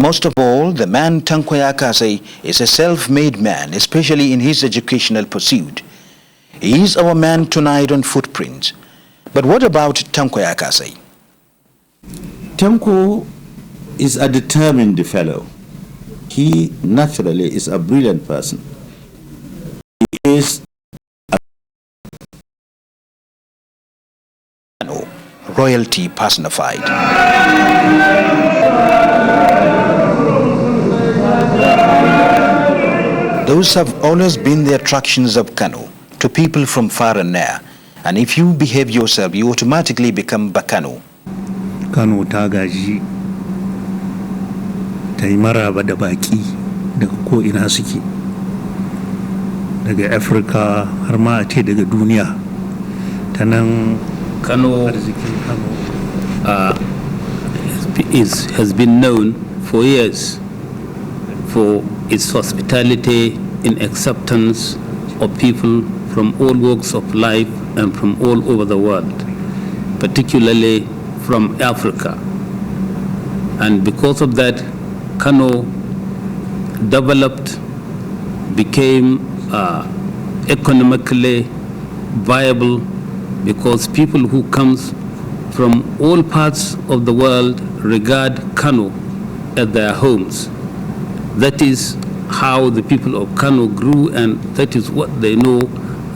most of all, the man Tanko Yakasai is a self-made man, especially in his educational pursuit. He is our man tonight on Footprints. But what about Tanko Yakasai? Tanko is a determined fellow. He naturally is a brilliant person. He is royalty personified. Those have always been the attractions of Kano to people from far and near. And if you behave yourself, you automatically become Bakano. Kano ta gaji ta yi maraba da baki daga ko ina suke, daga Africa har ma a ce daga duniya. Ta nan Kano has been known for years for its hospitality in acceptance of people from all walks of life and from all over the world, particularly from Africa. And because of that, Kano developed, became economically viable, because people who comes from all parts of the world regard Kano as their homes. That is how the people of Kano grew, and that is what they know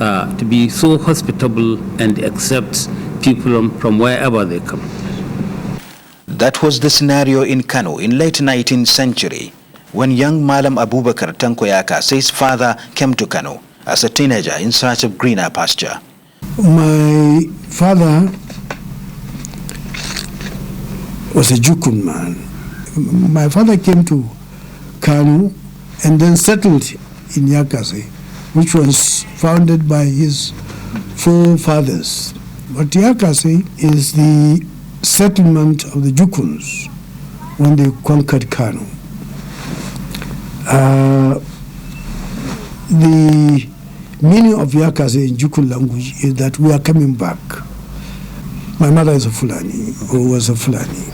to be so hospitable and accepts people from wherever they come. That was the scenario in Kano in late 19th century when young Malam Abubakar Tanko Yakasai's father came to Kano as a teenager in search of greener pasture. My father was a Jukun man. My father came to Kano and then settled in Yakasai, which was founded by his forefathers. But Yakasai is the settlement of the Jukuns when they conquered Kano. The meaning of Yakasai in Jukun language is that we are coming back. My mother is a Fulani, or was a Fulani.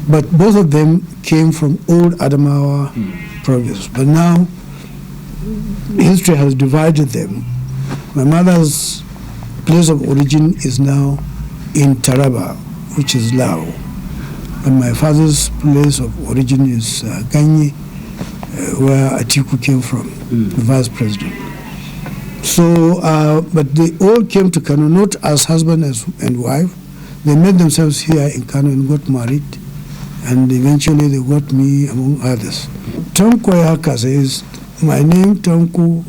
But both of them came from old Adamawa province. But now, history has divided them. My mother's place of origin is now in Taraba, which is Lao. And my father's place of origin is Ganye, where Atiku came from, the vice president. So, but they all came to Kano, not as husband and wife. They met themselves here in Kano and got married. And eventually they got me among others. Tanko Yakasai is my name, Tanko,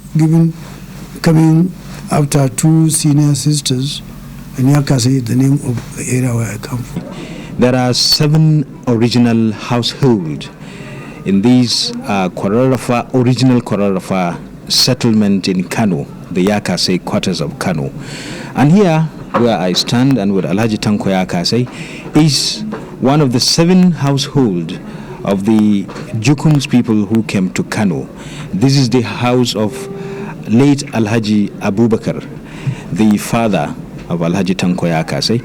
coming after two senior sisters, and Yakasai is the name of the area where I come from. There are 7 original households in this original Korarafa settlement in Kano, the Yakasai quarters of Kano. And here, where I stand and with Alhaji Tanko Yakasai, is one of the 7 households of the Jukuns people who came to Kano. This is the house of late Alhaji Abubakar, the father of Alhaji Tanko Yakasai.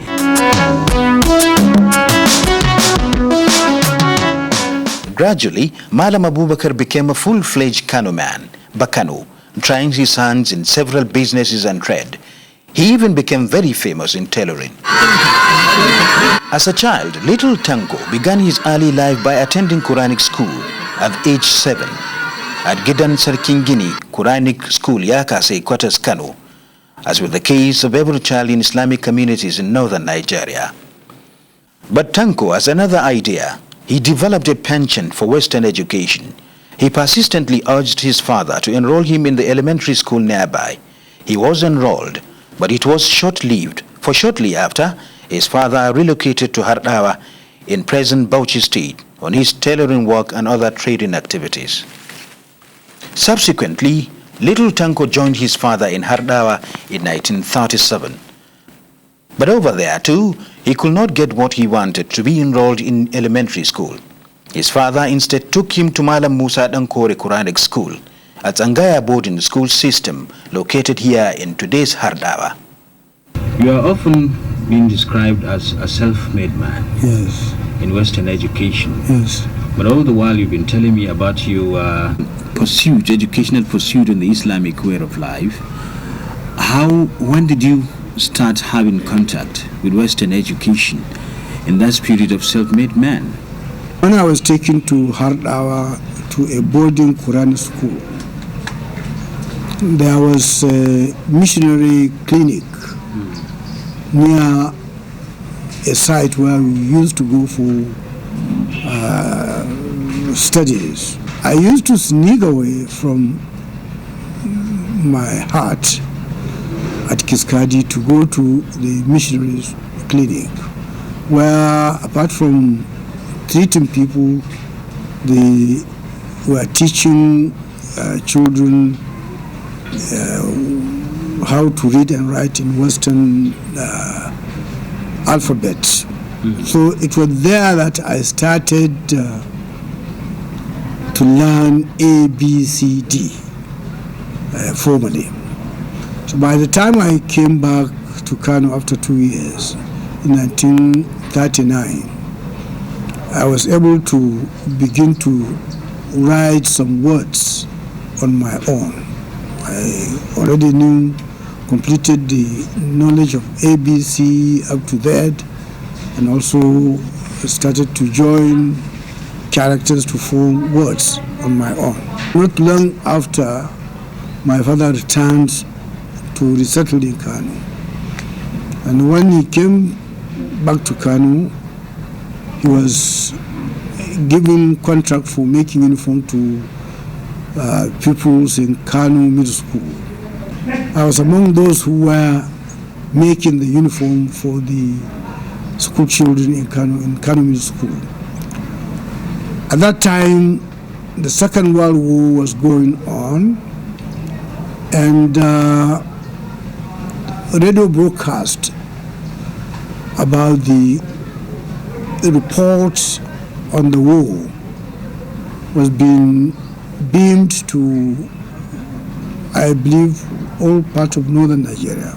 Gradually, Malam Abubakar became a full-fledged Kano man, Bakano, trying his hands in several businesses and trade. He even became very famous in tailoring. As a child, little Tanko began his early life by attending Quranic school at age 7 at Gidan Sarkingini Quranic School, Yakasai quarters, Kano, as with the case of every child in Islamic communities in northern Nigeria. But Tanko has another idea. He developed a penchant for Western education. He persistently urged his father to enroll him in the elementary school nearby. He was enrolled, but it was short-lived, for shortly after, his father relocated to Hardawa in present Bauchi State on his tailoring work and other trading activities. Subsequently, little Tanko joined his father in Hardawa in 1937. But over there too, he could not get what he wanted, to be enrolled in elementary school. His father instead took him to Malam Musa Dankore Quranic School at Angaya boarding school system located here in today's Hardawa. You are often being described as a self-made man. Yes. In Western education. Yes. But all the while you've been telling me about your Pursuit, educational pursuit in the Islamic way of life. When did you start having contact with Western education in that spirit of self-made man? When I was taken to Hardawa to a boarding Quran school, there was a missionary clinic near a site where we used to go for studies. I used to sneak away from my hut at Kiskadi to go to the missionaries clinic, where apart from treating people, they were teaching children how to read and write in Western alphabets. So it was there that I started to learn A, B, C, D formally. So by the time I came back to Kano after 2 years, in 1939, I was able to begin to write some words on my own. I already completed the knowledge of ABC up to that, and also started to join characters to form words on my own. Not long after, my father returned to resettle in Kano. And when he came back to Kano, he was given contract for making uniform to pupils in Kano Middle School. I was among those who were making the uniform for the school children in Kano Middle School. At that time, the Second World War was going on, and radio broadcast about the reports on the war was being beamed to, I believe, all parts of northern Nigeria.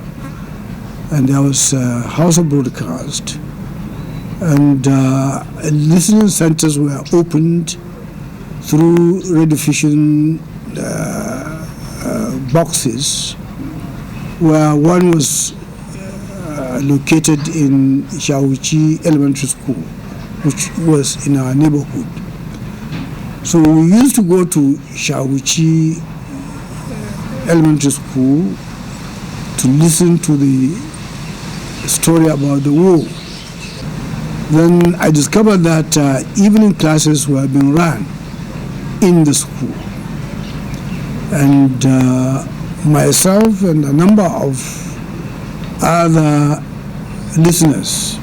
And there was a house of broadcast, and listening centers were opened through rediffusion boxes, where one was located in Shawuchi Elementary School, which was in our neighborhood. So we used to go to Shawuchi Elementary School to listen to the story about the war. Then I discovered that evening classes were being run in the school. And myself and a number of other listeners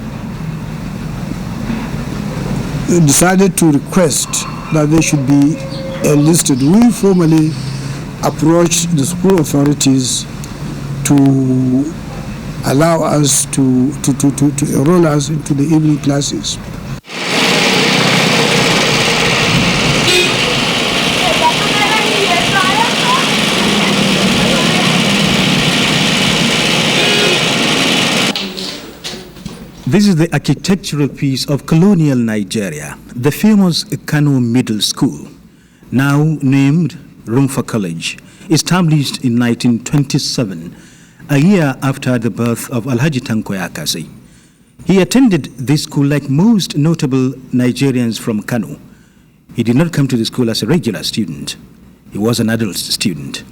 decided to request that they should be enlisted. We formally approached the school authorities to allow us to enroll us into the evening classes. This is the architectural piece of colonial Nigeria, the famous Kano Middle School, now named Rumfa College, established in 1927, a year after the birth of Alhaji Tanko Yakasai. He attended this school like most notable Nigerians from Kano. He did not come to the school as a regular student. He was an adult student.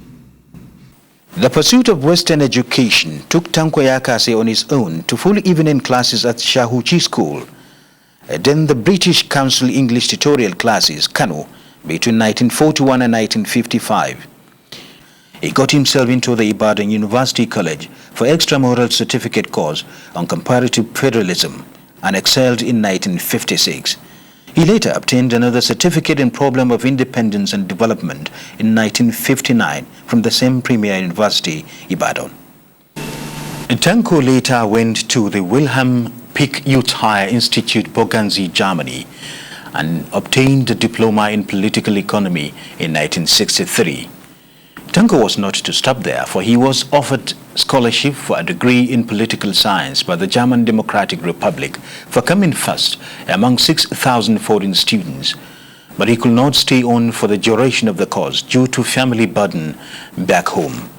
The pursuit of Western education took Tanko Yakasai on his own to full evening classes at Shahuchi School, then the British Council English tutorial classes, Kano, between 1941 and 1955. He got himself into the Ibadan University College for extramural certificate course on comparative federalism and excelled in 1956. He later obtained another certificate in problem of independence and development in 1959 from the same premier university, Ibadan. Tanko later went to the Wilhelm Pieck Youth Higher Institute, Boganzi, Germany, and obtained a diploma in political economy in 1963. Tanko was not to stop there, for he was offered scholarship for a degree in political science by the German Democratic Republic for coming first among 6,000 foreign students. but he could not stay on for the duration of the course due to family burden back home.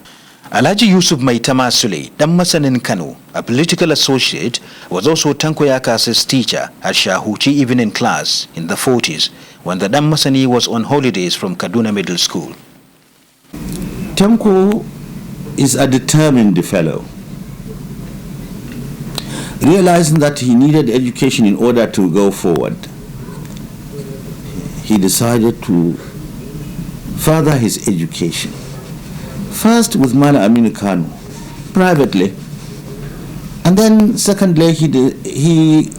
Alhaji Yusuf Maitama Sule, Dammasanin Kano, a political associate, was also Tanko Yakasai's teacher at Shahuchi even in class in the 40s when the Dammasani was on holidays from Kaduna Middle School. Tanko is a determined fellow. Realizing that he needed education in order to go forward, he decided to further his education. First with Mala Aminu Kano, privately, and then secondly he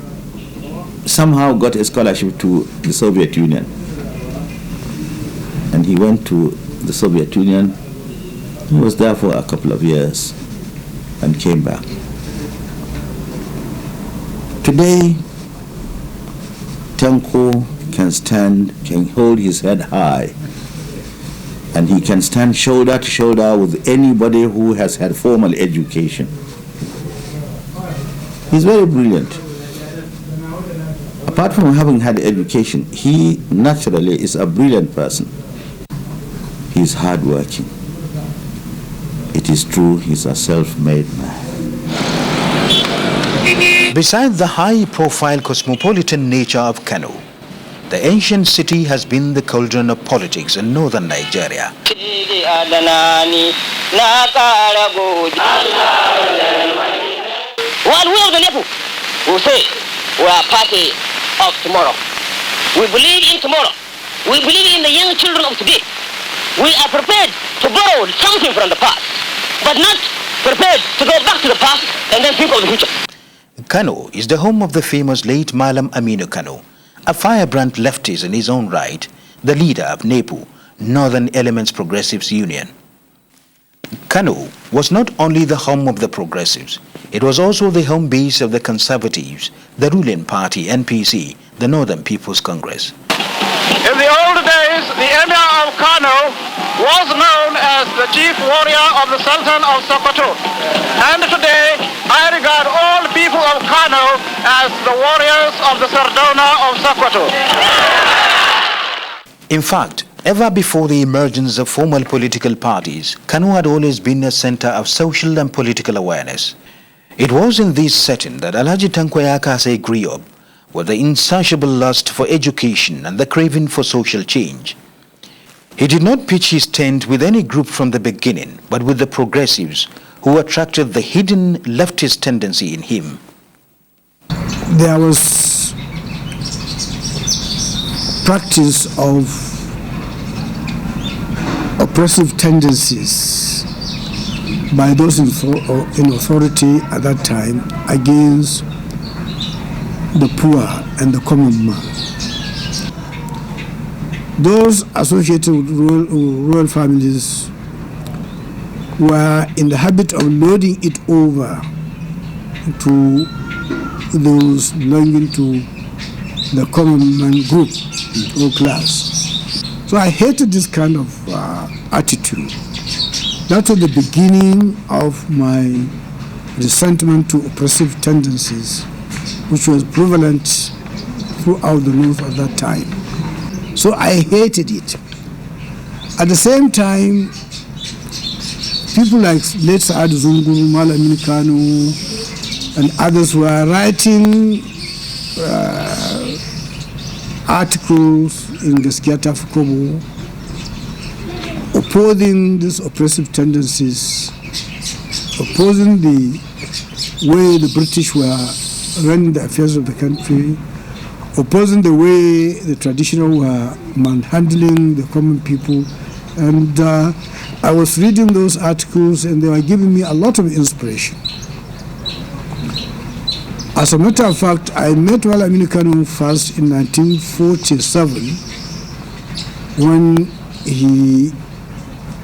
somehow got a scholarship to the Soviet Union. And he went to the Soviet Union. He was there for a couple of years and came back. Today, Tanko can hold his head high, and he can stand shoulder to shoulder with anybody who has had formal education. He's very brilliant. Apart from having had education, he naturally is a brilliant person. He's hardworking. It is true, he's a self-made man. Besides the high-profile cosmopolitan nature of Kano, the ancient city has been the cauldron of politics in northern Nigeria. While we of the Nepu will say we are party of tomorrow. We believe in tomorrow. We believe in the young children of today. We are prepared to borrow something from the past, but not prepared to go back to the past and then think of the future. Kano is the home of the famous late Malam Aminu Kano, a firebrand leftist in his own right, the leader of NEPU, Northern Elements Progressives Union. Kano was not only the home of the progressives, it was also the home base of the conservatives, the ruling party NPC, the Northern People's Congress. In the old days, the Emir of Kano was known as the chief warrior of the Sultan of Sokoto. And today, I regard all people of Kano as the warriors of the Sardona of Sokoto. In fact, ever before the emergence of formal political parties, Kano had always been a center of social and political awareness. It was in this setting that Alhaji Tanko Yakasai grew up, with the insatiable lust for education and the craving for social change. He did not pitch his tent with any group from the beginning, but with the progressives who attracted the hidden leftist tendency in him. There was practice of oppressive tendencies by those in authority at that time against the poor and the common man. Those associated with rural families were in the habit of loading it over to those belonging to the common man group or class. So I hated this kind of attitude. That was the beginning of my resentment to oppressive tendencies, which was prevalent throughout the north at that time. So I hated it. At the same time, people like late Saad Zunguru, Malam Kano, and others were writing articles in Gaskiata Fukobo opposing these oppressive tendencies, opposing the way the British were running the affairs of the country, opposing the way the traditional were manhandling the common people. And I was reading those articles and they were giving me a lot of inspiration. As a matter of fact, I met Malam Kano first in 1947 when he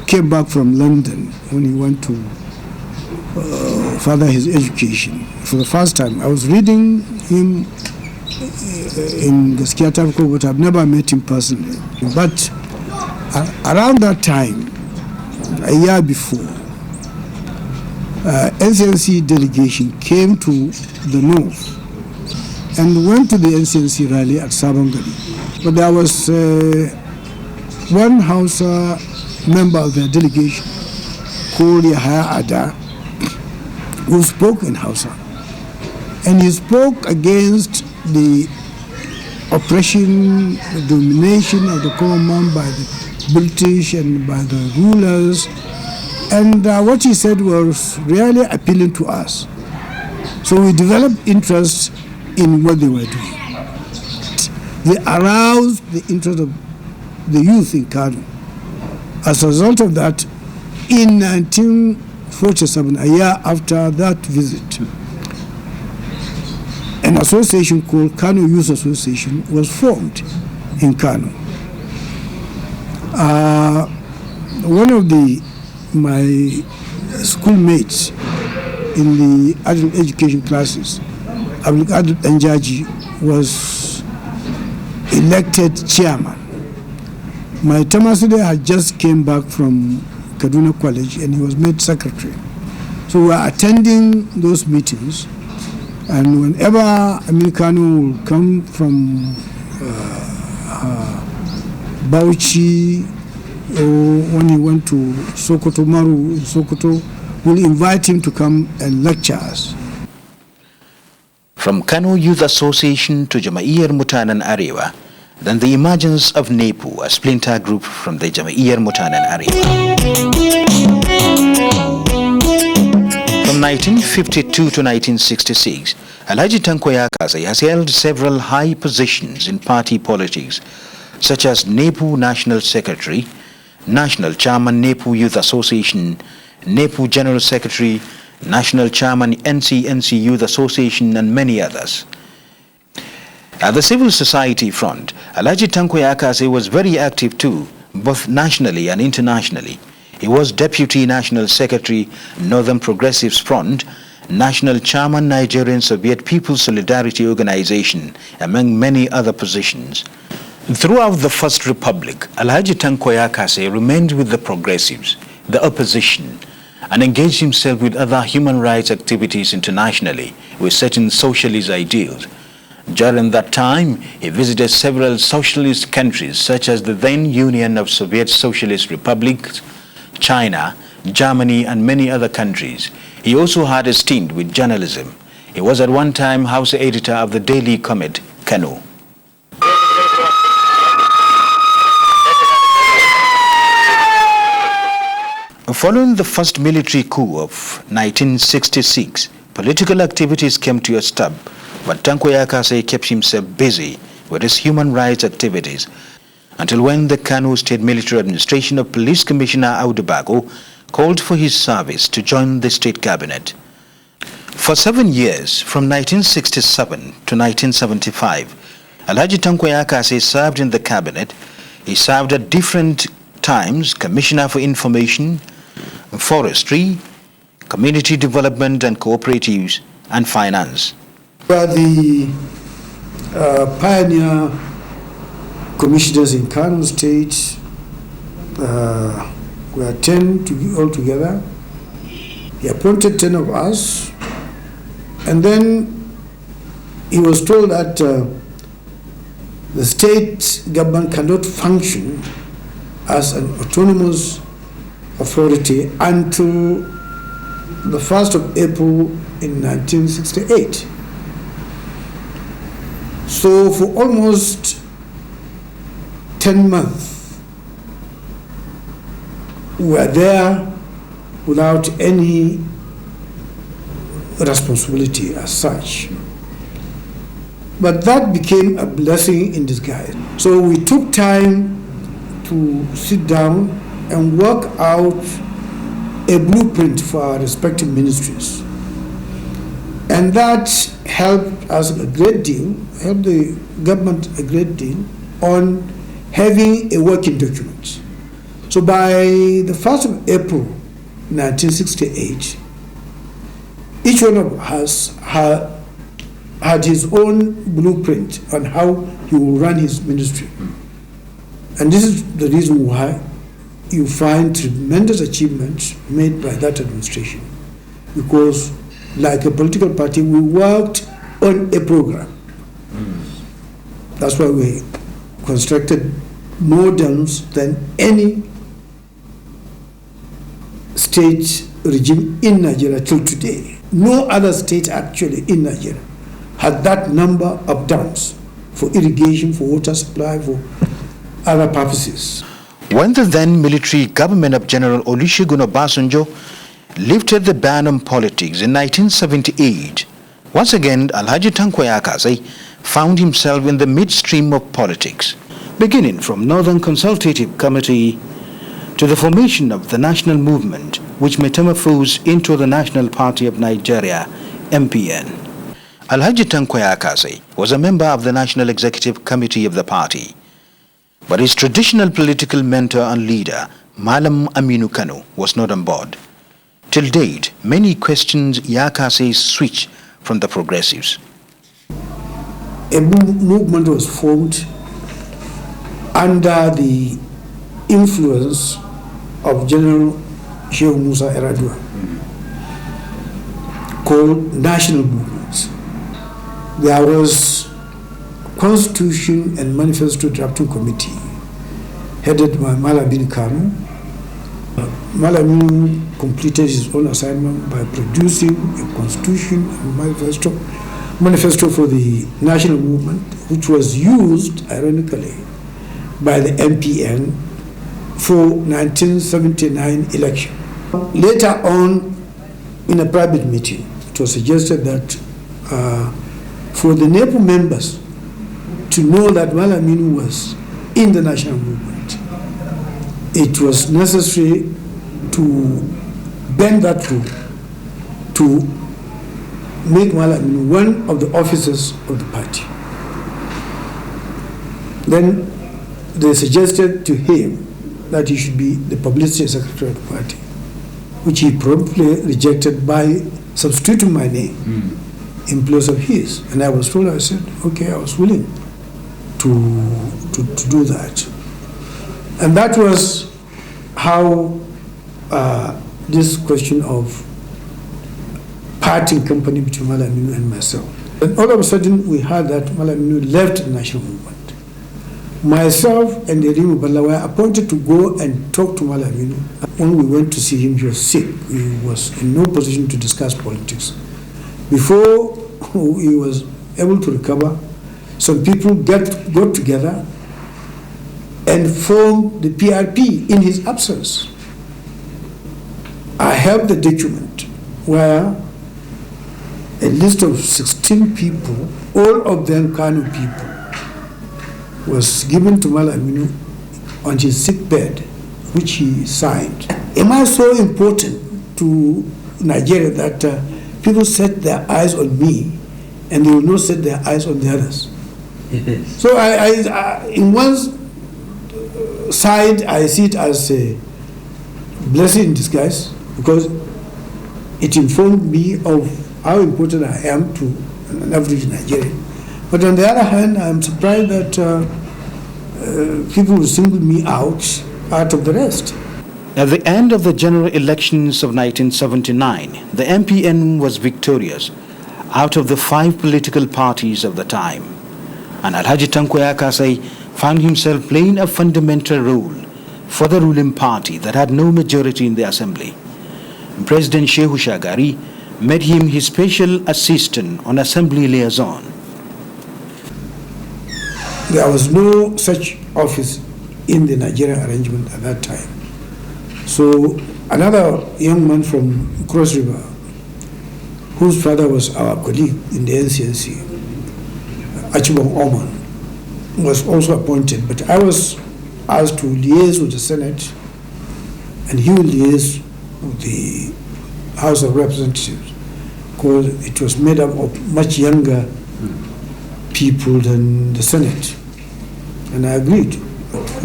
came back from London, when he went to further his education. For the first time, I was reading him in Gaskiata Fukobo, but I've never met him personally. But around that time, a year before, NCNC delegation came to the north and went to the NCNC rally at Sabangari. But there was one Hausa member of the delegation called Yahya Ada, who spoke in Hausa. And he spoke against the oppression, the domination of the common man by the British and by the rulers. And what he said was really appealing to us. So we developed interest in what they were doing. They aroused the interest of the youth in Kano. As a result of that, in 1947, a year after that visit, an association called Kano Youth Association was formed in Kano. One of my schoolmates in the adult education classes, Abdul Njaji, was elected chairman. My Tamaside had just came back from Kaduna College and he was made secretary. So we were attending those meetings, and whenever Americano will come from Bauchi, or when he went to Sokoto, Maru in Sokoto, we'll invite him to come and lecture us. From Kano Youth Association to Jama'iyar Mutanen Arewa, then the emergence of NEPU, a splinter group from the Jama'iyar Mutanen Arewa. From 1952 to 1966, Alhaji Tanko Yakasai has held several high positions in party politics, such as NEPU National Secretary, National Chairman NEPU Youth Association, NEPU General Secretary, National Chairman NCNC Youth Association, and many others. At the civil society front, Alhaji Tanko Yakasai was very active too, both nationally and internationally. He was Deputy National Secretary, Northern Progressives Front, National Chairman, Nigerian Soviet People's Solidarity Organization, among many other positions. Throughout the First Republic, Alhaji Tanko Yakasai remained with the progressives, the opposition, and engaged himself with other human rights activities internationally with certain socialist ideals. During that time, he visited several socialist countries such as the then Union of Soviet Socialist Republics, China, Germany, and many other countries. He also had a stint with journalism. He was at one time House editor of the Daily Comet, Kano. Following the first military coup of 1966, political activities came to a stop, but Tanko Yakasai kept himself busy with his human rights activities until when the Kano State Military Administration of Police Commissioner Audubago called for his service to join the state cabinet. For 7 years, from 1967 to 1975, Alhaji Tanko Yakasai served in the cabinet. He served at different times Commissioner for Information, Forestry, Community Development and Cooperatives, and Finance. We are the pioneer commissioners in Kano State. We are 10 altogether. He appointed 10 of us, and then he was told that the state government cannot function as an autonomous authority until the 1st of April in 1968. So for almost 10 months, we were there without any responsibility as such. But that became a blessing in disguise. So we took time to sit down and work out a blueprint for our respective ministries. And that helped us a great deal, helped the government a great deal on having a working document. So by the 1st of April 1968, each one of us had his own blueprint on how he will run his ministry. And this is the reason why you find tremendous achievements made by that administration. Because like a political party, we worked on a program. That's why we constructed more dams than any state regime in Nigeria till today. No other state actually in Nigeria had that number of dams for irrigation, for water supply, for other purposes. When the then military government of General Olusegun Obasanjo lifted the ban on politics in 1978, once again Alhaji Tanko Yakasai found himself in the midstream of politics, beginning from Northern Consultative Committee to the formation of the national movement, which metamorphosed into the National Party of Nigeria, MPN. Alhaji Tanko Yakasai was a member of the National Executive Committee of the party, but his traditional political mentor and leader, Malam Aminu Kano, was not on board. Till date, many questioned Yakasai's switch from the progressives. A movement was formed under the influence of General Sheikh Musa Eradua called National Movements. There was Constitution and Manifesto Drafting Committee headed by Malam bin Kano. Malam completed his own assignment by producing a constitution and manifesto for the national movement, which was used, ironically, by the MPN for 1979 election. Later on, in a private meeting, it was suggested that for the NEPO members to know that Malam was in the national movement, it was necessary to bend that rule to make Malam one of the officers of the party. Then they suggested to him that he should be the publicity secretary of the party, which he promptly rejected by substituting my name in place of his. And I was told, I said, okay, I was willing to do that. And that was how this question of parting company between Malam and myself. And all of a sudden, we heard that Malam left the national movement. Myself and Erimu Bala were appointed to go and talk to Malam. When we went to see him, he was sick. He was in no position to discuss politics. Before he was able to recover, some people got together and formed the PRP in his absence. I have the document where a list of 16 people, all of them Kano people, was given to Malam on his sick bed, which he signed. Am I so important to Nigeria that people set their eyes on me and they will not set their eyes on the others? Yes. So I in one side, I see it as a blessing in disguise, because it informed me of how important I am to an average Nigerian. But on the other hand, I'm surprised that people will single me out of the rest. At the end of the general elections of 1979, the MPN was victorious out of the 5 political parties of the time. And Alhaji Tanko Yakasai found himself playing a fundamental role for the ruling party that had no majority in the assembly. President Shehu Shagari made him his special assistant on assembly liaison. There was no such office in the Nigerian arrangement at that time. So another young man from Cross River, whose father was our colleague in the NCNC, Achibong Oman, was also appointed. But I was asked to liaise with the Senate, and he will liaise with the House of Representatives, because it was made up of much younger people than the Senate. And I agreed.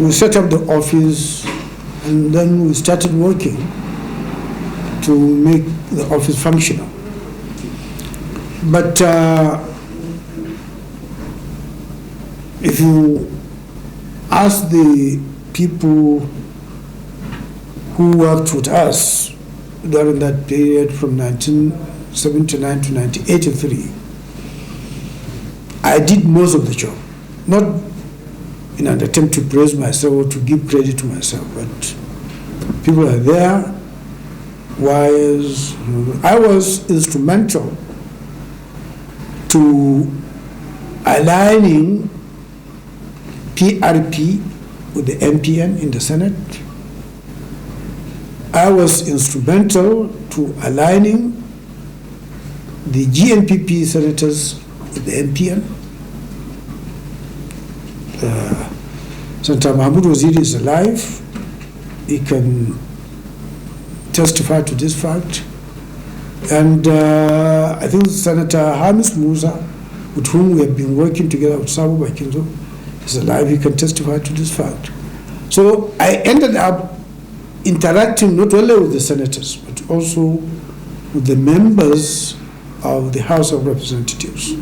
We set up the office, and then we started working to make the office functional. But if you ask the people who worked with us during that period from 1979 to 1983, I did most of the job. Not in an attempt to praise myself or to give credit to myself, but people are there. I was instrumental to aligning PRP with the MPN in the Senate. I was instrumental to aligning the GNPP senators with the MPN. Senator Mahmoud Waziri is alive. He can testify to this fact. And I think Senator Hamis Musa, with whom we have been working together with Sabo Bakinzo, is alive. He can testify to this fact. So I ended up interacting not only with the senators, but also with the members of the House of Representatives.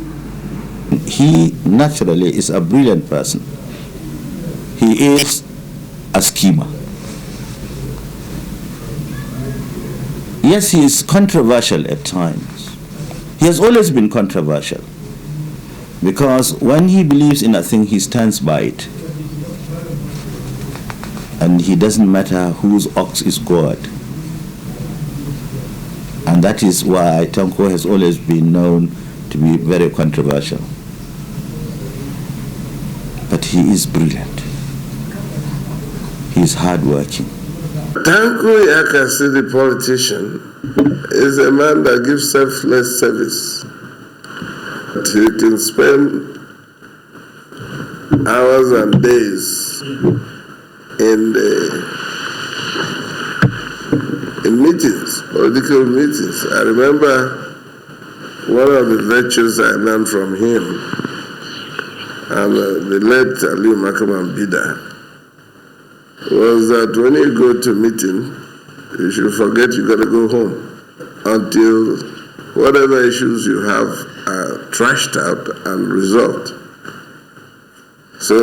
He naturally is a brilliant person. He is a schemer. Yes, he is controversial at times. He has always been controversial because when he believes in a thing, he stands by it. And he doesn't matter whose ox is gored. And that is why Tanko has always been known to be very controversial. But he is brilliant. He is hardworking. Tanko Yakasai, the politician, is a man that gives selfless service. He can spend hours and days in meetings, political meetings. I remember one of the virtues I learned from him, and the late Ali Makaman Bida, was that when you go to a meeting, you should forget you got to go home until whatever issues you have are trashed out and resolved. So,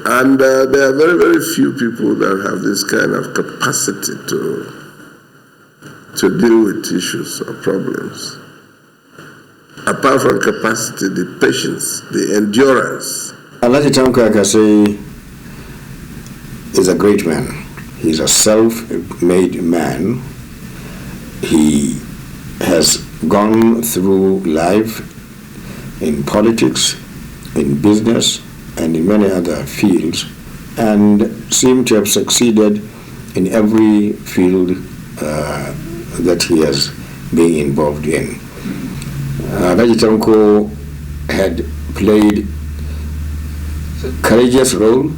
and there are very, very few people that have this kind of capacity to deal with issues or problems. Apart from capacity, the patience, the endurance. Alhaji Tanko Yakasai is a great man. He's a self-made man. He has gone through life in politics, in business, and in many other fields, and seemed to have succeeded in every field that he has been involved in. Alhaji Tanko had played a courageous role,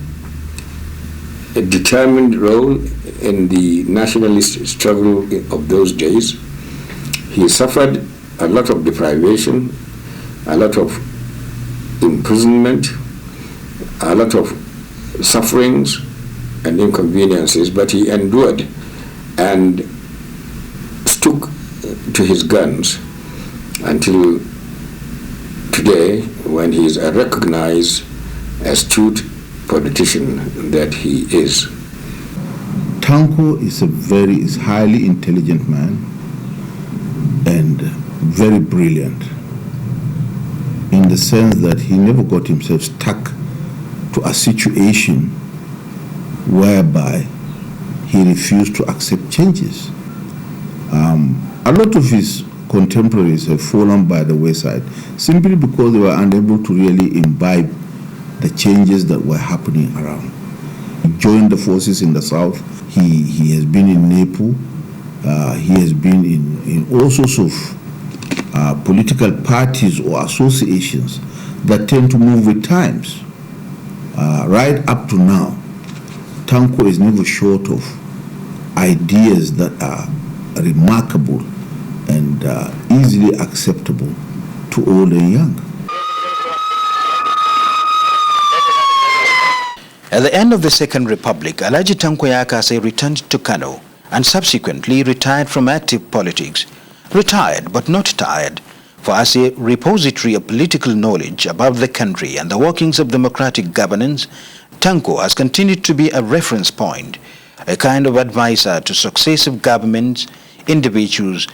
a determined role in the nationalist struggle of those days. He suffered a lot of deprivation, a lot of imprisonment, a lot of sufferings and inconveniences, but he endured and stuck to his guns until today, when he is a recognized, astute politician that he is. Tanko is highly intelligent man and very brilliant in the sense that he never got himself stuck to a situation whereby he refused to accept changes. A lot of his contemporaries have fallen by the wayside simply because they were unable to really imbibe the changes that were happening around. He joined the forces in the south. He has been in NEPU. He has been in all sorts of political parties or associations that tend to move with times. Right up to now, Tanko is never short of ideas that are remarkable and easily acceptable to old and young. At the end of the Second Republic, Alhaji Tanko Yakasai returned to Kano and subsequently retired from active politics. Retired but not tired, for as a repository of political knowledge about the country and the workings of democratic governance, Tanko has continued to be a reference point, a kind of advisor to successive governments, individuals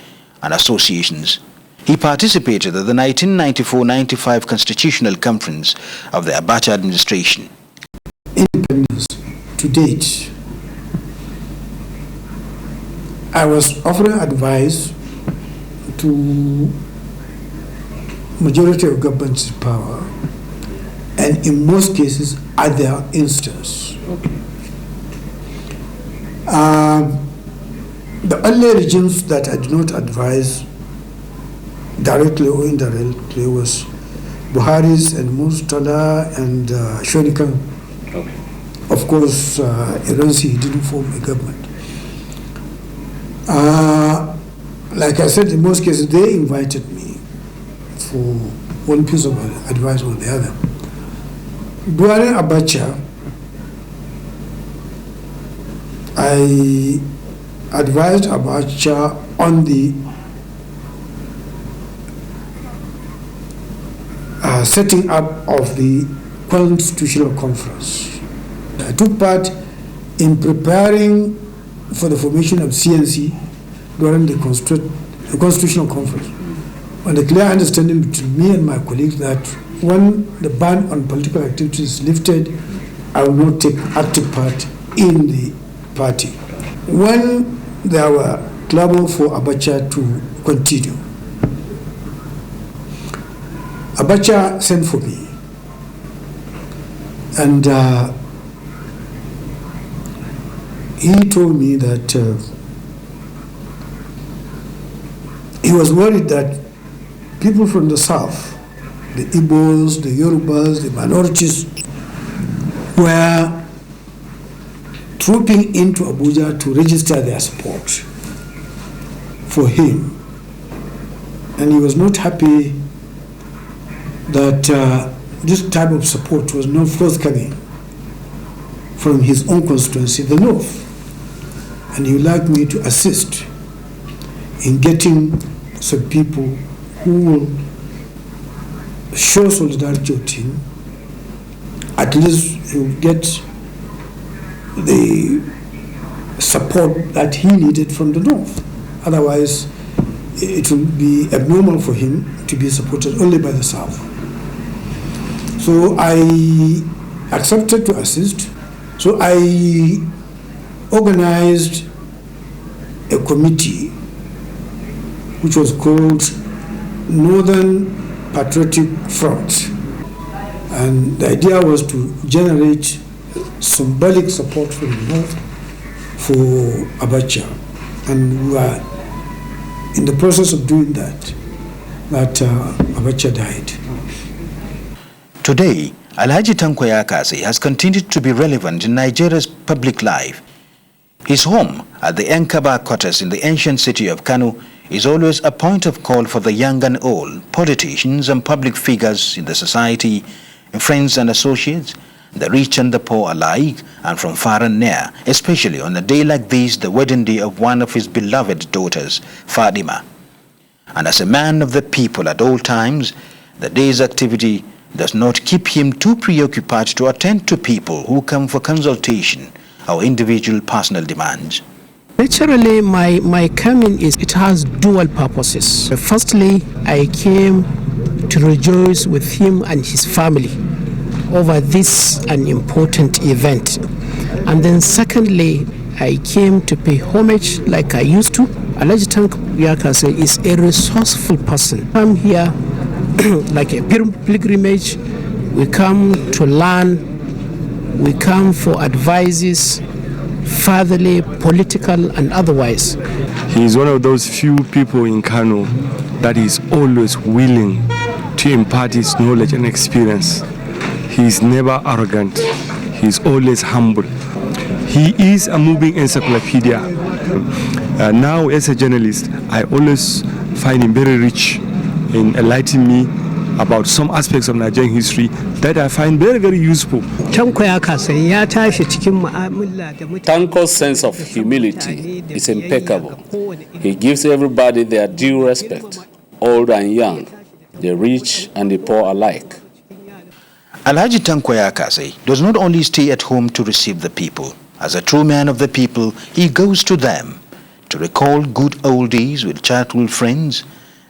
and associations. He participated at the 1994-95 Constitutional Conference of the Abuja administration. independence to date, I was offering advice to majority of governments in power, and in most cases at their instance. The only regimes that I did not advise directly or indirectly was Buhari's and Murtala and Shonikan. Of course, Iransi didn't form a government. Like I said, in most cases, they invited me for one piece of advice or the other. During Abacha, I advised Abacha on the setting up of the Constitutional Conference. I took part in preparing for the formation of CNC during the Constitutional Conference, on the clear understanding between me and my colleagues that when the ban on political activities is lifted, I will not take active part in the party. When there were clamor for Abacha to continue, Abacha sent for me, and he told me that he was worried that people from the south, the Igbos, the Yorubas, the minorities, were trooping into Abuja to register their support for him. And he was not happy that this type of support was not forthcoming from his own constituency, the North. And he would like me to assist in getting some people who will show solidarity with him. At least he will get the support that he needed from the North. Otherwise, it will be abnormal for him to be supported only by the South. So I accepted to assist. So I organized a committee which was called Northern Patriotic Front. And the idea was to generate symbolic support from the North for Abacha. And we were in the process of doing that Abacha died. Today, Alhaji Tanko Yakasai has continued to be relevant in Nigeria's public life. His home at the Enkaba quarters in the ancient city of Kano is always a point of call for the young and old, politicians and public figures in the society, friends and associates, the rich and the poor alike, and from far and near, especially on a day like this, the wedding day of one of his beloved daughters, Fatima. And as a man of the people at all times, the day's activity does not keep him too preoccupied to attend to people who come for consultation or individual personal demands. Naturally, my coming it has dual purposes. Firstly, I came to rejoice with him and his family over this an important event. And then secondly, I came to pay homage like I used to. Alhaji Tanko Yakasai is a resourceful person. I'm here like a pilgrimage. We come to learn, we come for advices, fatherly, political and otherwise. He is one of those few people in Kano that is always willing to impart his knowledge and experience. He is never arrogant. He is always humble. He is a moving encyclopedia. Now as a journalist, I always find him very rich in enlightening me about some aspects of Nigerian history that I find very, very useful. Tanko's sense of humility is impeccable. He gives everybody their due respect, old and young, the rich and the poor alike. Alhaji Tanko Yakasai does not only stay at home to receive the people. As a true man of the people, he goes to them to recall good old days with childhood friends,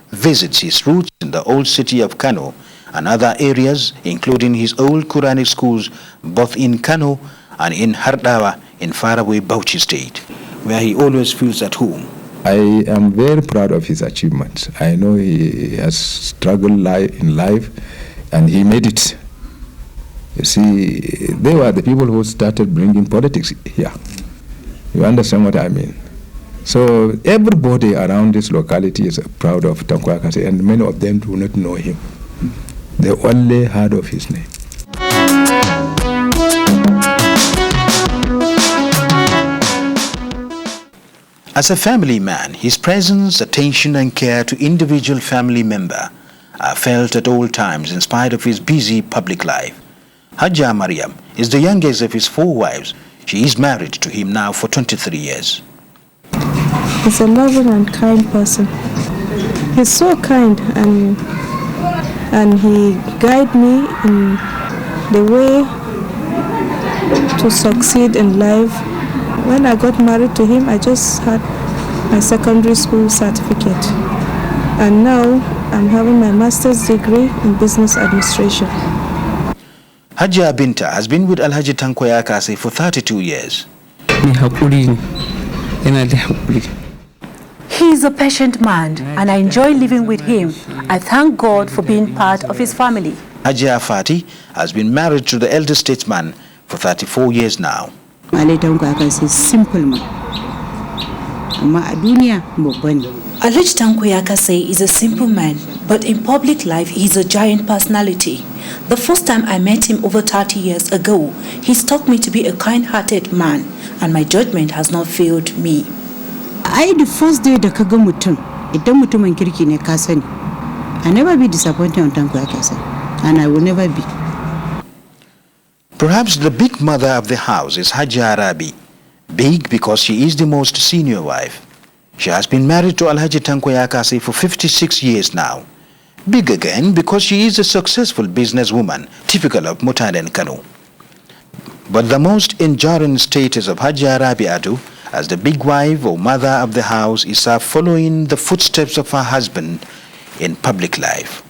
visits his roots in the old city of Kano, and other areas, including his old Quranic schools both in Kano and in Hardawa in faraway Bauchi State, where he always feels at home. I am very proud of his achievements. I know he has struggled in life and he made it. You see, they were the people who started bringing politics here. You understand what I mean? So everybody around this locality is proud of Tanko Yakasai, and many of them do not know him. They only heard of his name. As a family man, his presence, attention and care to individual family member are felt at all times in spite of his busy public life. Hajja Mariam is the youngest of his 4 wives. She is married to him now for 23 years. He's a loving and kind person. He's so kind and he guides me in the way to succeed in life. When I got married to him, I just had my secondary school certificate. And now I'm having my master's degree in business administration. Hajja Binta has been with Alhaji Tanko Yakasai for 32 years. He is a patient man and I enjoy living with him. I thank God for being part of his family. Hajja Fati has been married to the elder statesman for 34 years now. Alhaji Tanko Yakasai is simple man. Alhaji Tanko Yakasai is a simple man, but in public life he is a giant personality. The first time I met him over 30 years ago, he struck me to be a kind-hearted man, and my judgment has not failed me. The first day da kaga mutum, idan mutumin kirki ne ka sani. I never be disappointed on Tanko Yakasai, and I will never be. Perhaps the big mother of the house is Hajja Arabi. Big because she is the most senior wife. She has been married to Alhaji Tanko Yakasai for 56 years now. Big again because she is a successful businesswoman, typical of Mutaren Kano. But the most enduring status of Hajja Arabi Adu as the big wife or mother of the house is her following the footsteps of her husband in public life.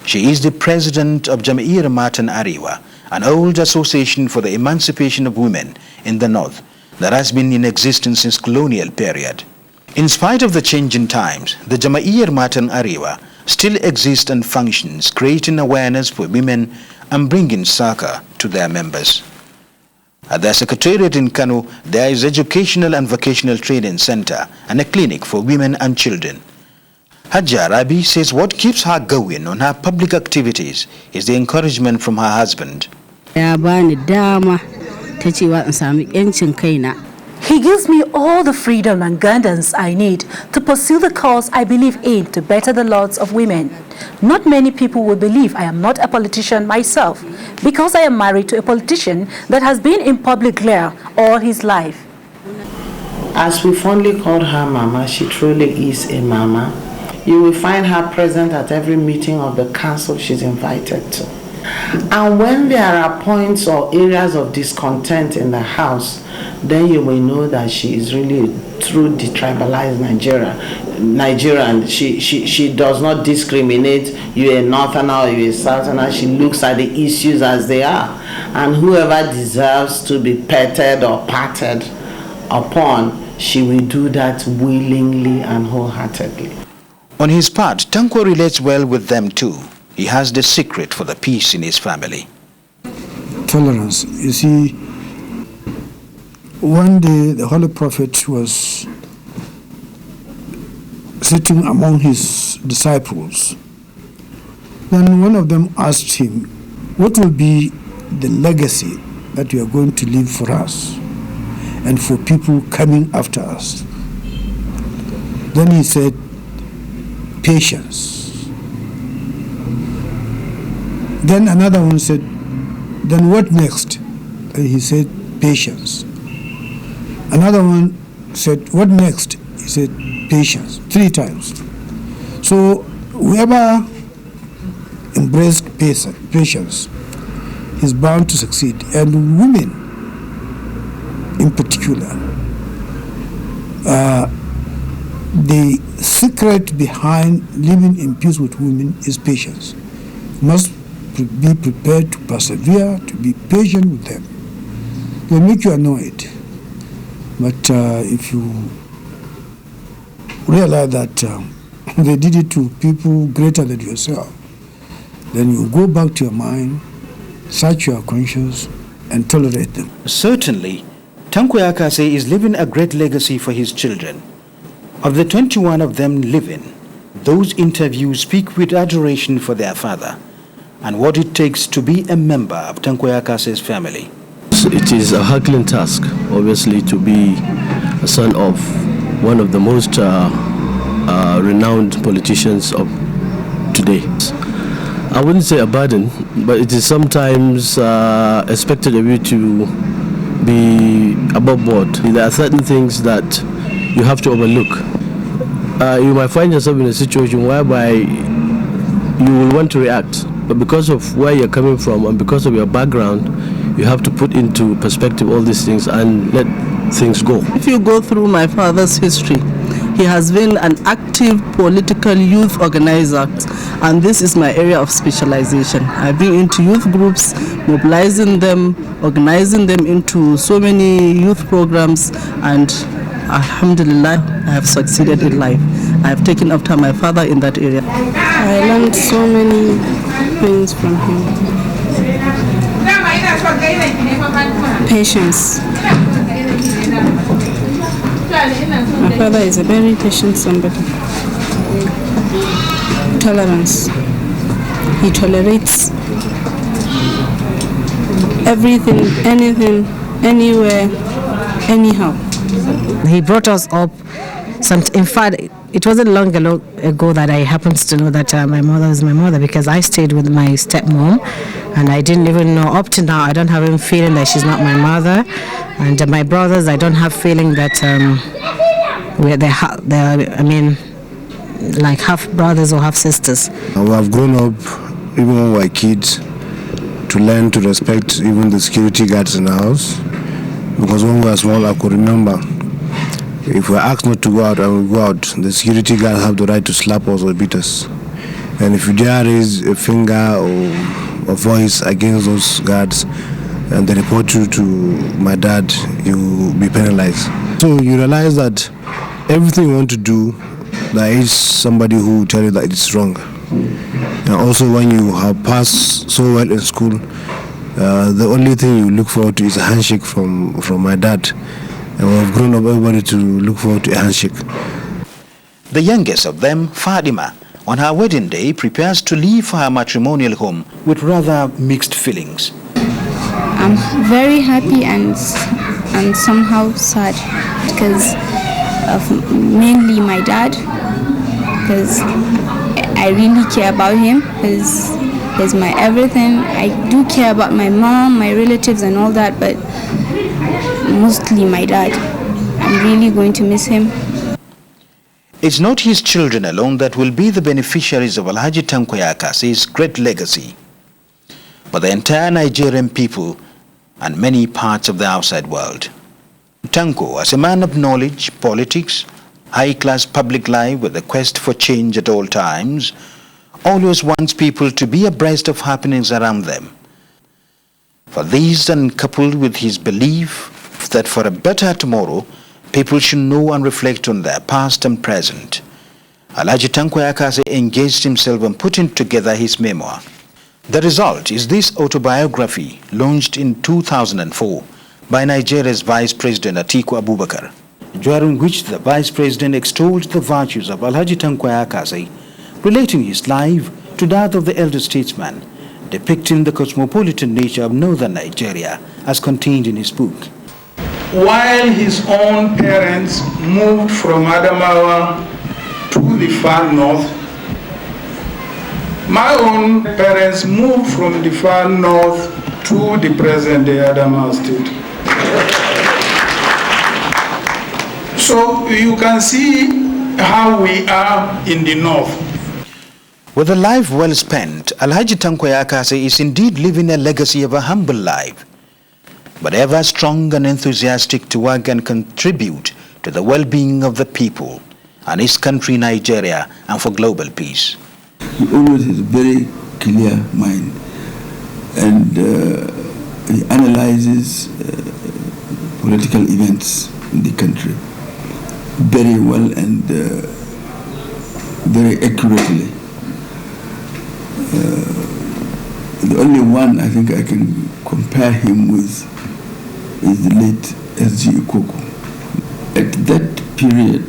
She is the president of Jam'iyyar Matan Arewa, an old association for the emancipation of women in the north that has been in existence since colonial period. In spite of the changing times, the Jam'iyyar Matan Arewa still exists and functions, creating awareness for women and bringing succor to their members. At their secretariat in Kano, there is educational and vocational training center and a clinic for women and children. Hajja Arabi says what keeps her going on her public activities is the encouragement from her husband. He gives me all the freedom and guidance I need to pursue the cause I believe in to better the lots of women. Not many people will believe I am not a politician myself because I am married to a politician that has been in public glare all his life. As we fondly called her Mama, she truly is a Mama. You will find her present at every meeting of the council she's invited to. And when there are points or areas of discontent in the house, then you will know that she is really a true detribalized Nigerian. She does not discriminate, you're a northerner or you're a southerner. She looks at the issues as they are. And whoever deserves to be petted or patted upon, she will do that willingly and wholeheartedly. On his part, Tanko relates well with them too. He has the secret for the peace in his family. Tolerance. You see, one day the Holy Prophet was sitting among his disciples. Then one of them asked him, what will be the legacy that you are going to leave for us and for people coming after us? Then he said, patience. Then another one said, then what next? And he said, patience. Another one said, what next? He said, patience, 3 times. So whoever embraced patience is bound to succeed. And women in particular, the secret behind living in peace with women is patience. must be prepared to persevere, to be patient with them. They'll make you annoyed. But if you realize that they did it to people greater than yourself, then you go back to your mind, search your conscience, and tolerate them. Certainly, Tanko Yakasai is leaving a great legacy for his children. Of the 21 of them living, those interviews speak with adoration for their father and what it takes to be a member of Tanko Yakasai's family. It is a Herculean task, obviously, to be a son of one of the most renowned politicians of today. I wouldn't say a burden, but it is sometimes expected of you to be above board. There are certain things that you have to overlook. You might find yourself in a situation whereby you will want to react, but because of where you're coming from and because of your background, you have to put into perspective all these things and let things go. If you go through my father's history, he has been an active political youth organizer, and this is my area of specialization. I've been into youth groups, mobilizing them, organizing them into so many youth programs, and alhamdulillah, I have succeeded in life. I have taken after my father in that area. I learned so many things from him. Patience. My father is a very patient somebody. Tolerance. He tolerates everything, anything, anywhere, anyhow. He brought us up. In fact, it wasn't long ago that I happened to know that my mother was my mother, because I stayed with my stepmom, and I didn't even know. Up to now, I don't have any feeling that she's not my mother. And my brothers, I don't have feeling that they're like half brothers or half sisters. We have grown up, even when we were kids, to learn to respect even the security guards in the house. Because when we were small, I could remember, if we are asked not to go out and we go out, the security guards have the right to slap us or beat us. And if you dare raise a finger or a voice against those guards and they report you to my dad, you will be penalized. So you realize that everything you want to do, there is somebody who will tell you that it's wrong. And also when you have passed so well in school, the only thing you look forward to is a handshake from my dad. And we've grown up everybody to look forward to a handshake. The youngest of them, Fatima, on her wedding day prepares to leave for her matrimonial home with rather mixed feelings. I'm very happy and somehow sad because of mainly my dad, because I really care about him, because he's my everything. I do care about my mom, my relatives and all that, but mostly my dad. I'm really going to miss him. It's not his children alone that will be the beneficiaries of Alhaji Tanko Yakasai's great legacy, but the entire Nigerian people and many parts of the outside world. Tanko, as a man of knowledge, politics, high-class public life with a quest for change at all times, always wants people to be abreast of happenings around them. For these, and coupled with his belief that for a better tomorrow, people should know and reflect on their past and present, Alhaji Tanko Yakasai engaged himself in putting together his memoir. The result is this autobiography launched in 2004 by Nigeria's Vice President Atiku Abubakar, during which the Vice President extolled the virtues of Alhaji Tanko Yakasai, relating his life to that of the elder statesman, depicting the cosmopolitan nature of northern Nigeria as contained in his book. While his own parents moved from Adamawa to the far north, my own parents moved from the far north to the present-day Adamawa state. So you can see how we are in the north. With a life well spent, Alhaji Tanko Yakasai is indeed living a legacy of a humble life, but ever strong and enthusiastic to work and contribute to the well-being of the people and his country Nigeria and for global peace. He always is very clear mind, and he analyzes political events in the country very well and very accurately. The only one I think I can compare him with is the late S.G. Ikoku. At that period,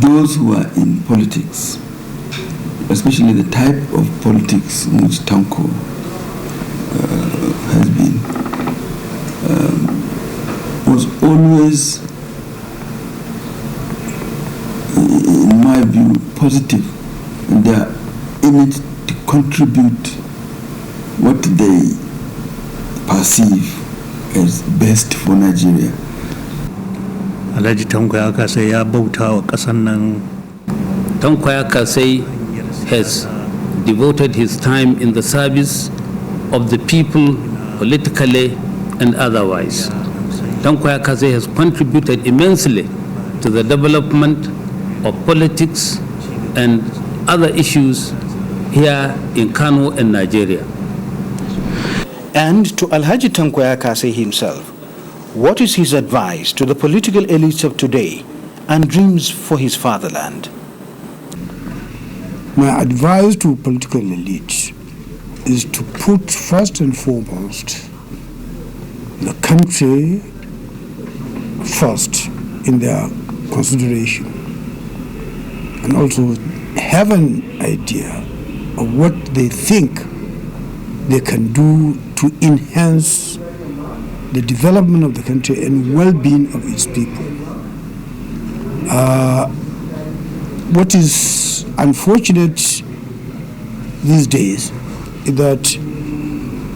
those who are in politics, especially the type of politics in which Tanko has been, was always, in my view, positive, and they are in it to contribute what they perceive as best for Nigeria. Alhaji Tanko Yakasai ya bauta wa ƙasar nan. Tanko Yakasai has devoted his time in the service of the people politically and otherwise. Tanko Yakasai has contributed immensely to the development of politics and other issues here in Kano and Nigeria. And to Alhaji Tanko Yakasai himself, what is his advice to the political elites of today and dreams for his fatherland? My advice to political elites is to put first and foremost the country first in their consideration, and also have an idea of what they think they can do to enhance the development of the country and well-being of its people. What is unfortunate these days is that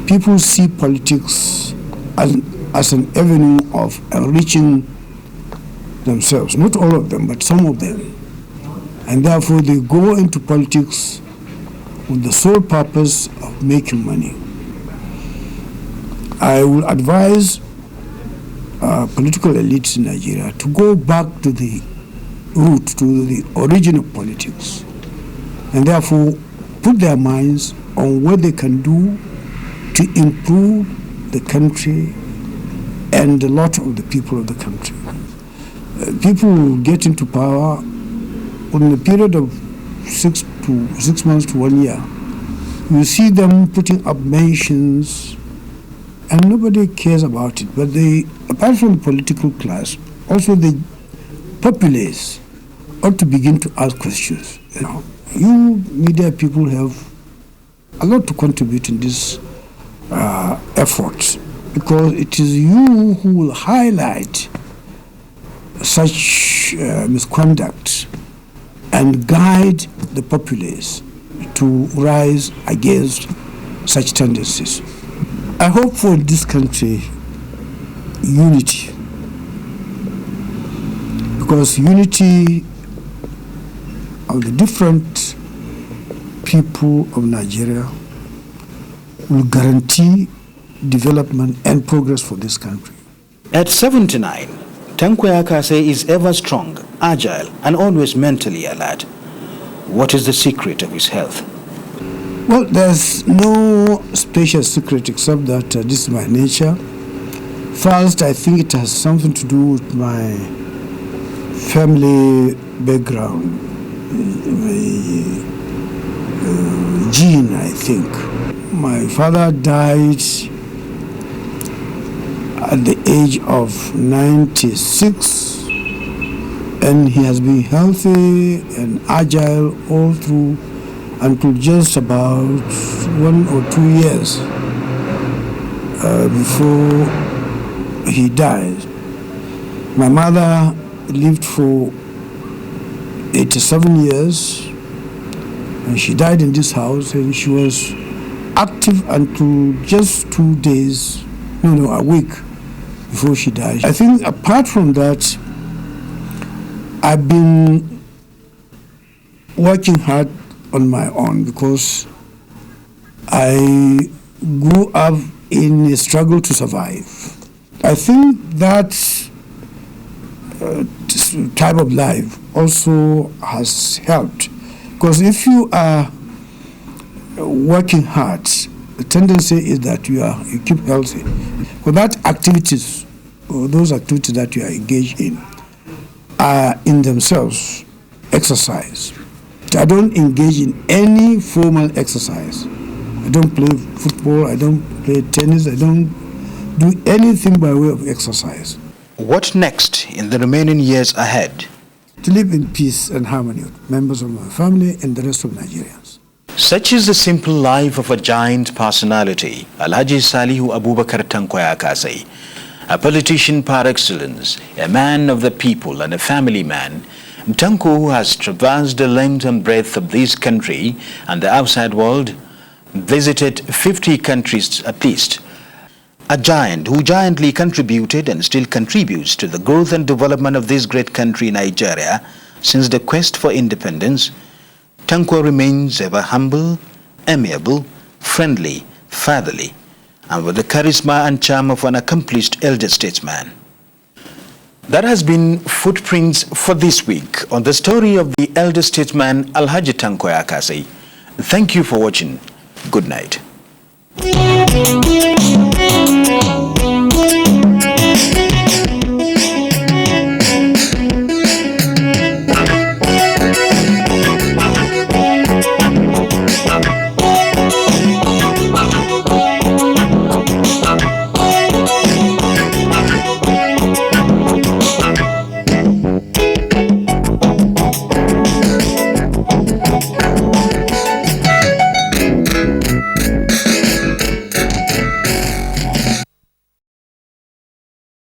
people see politics as an avenue of enriching themselves, not all of them, but some of them. And therefore they go into politics with the sole purpose of making money. I will advise political elites in Nigeria to go back to the root, to the origin of politics, and therefore put their minds on what they can do to improve the country and the lot of the people of the country. People get into power in a period of 6 months to 1 year. You see them putting up mansions and nobody cares about it. But apart from the political class, also the populace ought to begin to ask questions. You media people have a lot to contribute in this effort, because it is you who will highlight such misconduct and guide the populace to rise against such tendencies. I hope for this country unity, because unity of the different people of Nigeria will guarantee development and progress for this country. At 79, Tanko Yakasai is ever strong, agile, and always mentally alert. What is the secret of his health? Well, there's no special secret except that this is my nature. First, I think it has something to do with my family background, gene, I think. My father died at the age of 96, and he has been healthy and agile all through until just about 1 or 2 years before he died. My mother lived for 87 years, and she died in this house, and she was active until just a week before she died. I think apart from that, I've been working hard on my own, because I grew up in a struggle to survive. I think that type of life also has helped. Because if you are working hard, the tendency is that you keep healthy. For that activities, or those activities that you are engaged in, are in themselves exercise. I don't engage in any formal exercise. I don't play football, I don't play tennis, I don't do anything by way of exercise. What next in the remaining years ahead? To live in peace and harmony with members of my family and the rest of Nigerians. Such is the simple life of a giant personality, Alhaji Salihu Abubakar Tanko Yakasai, a politician par excellence, a man of the people and a family man. Tanko, who has traversed the length and breadth of this country and the outside world, visited 50 countries at least. A giant who giantly contributed and still contributes to the growth and development of this great country, Nigeria, since the quest for independence. Tanko remains ever humble, amiable, friendly, fatherly, and with the charisma and charm of an accomplished elder statesman. That has been Footprints for this week on the story of the elder statesman Alhaji Tanko Yakasai. Thank you for watching. Good night.